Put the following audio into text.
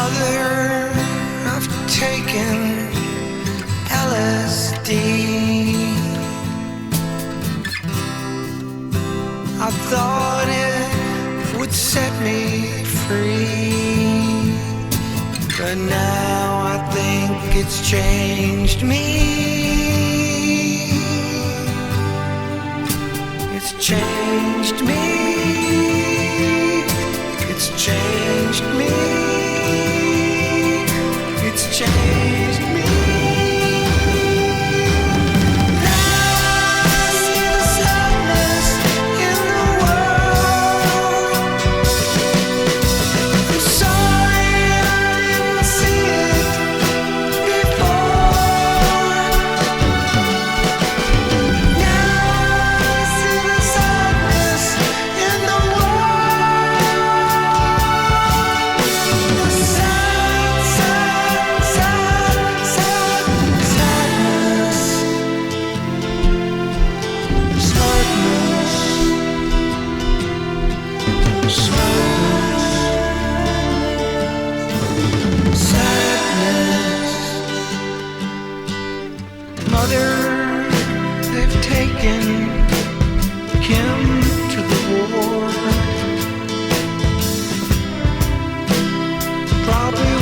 Mother, I've taken LSD. I thought it would set me free, but now I think it's changed me. It's changed me. It's changed me. It's changed me. Now I see the sadness in the world. I'm sorry I didn't see it before. Now I see the sadness in the world. The sad, sad, sad, sad sadness. Sadness. Sadness. Mother, they've taken Kim to the war. Probably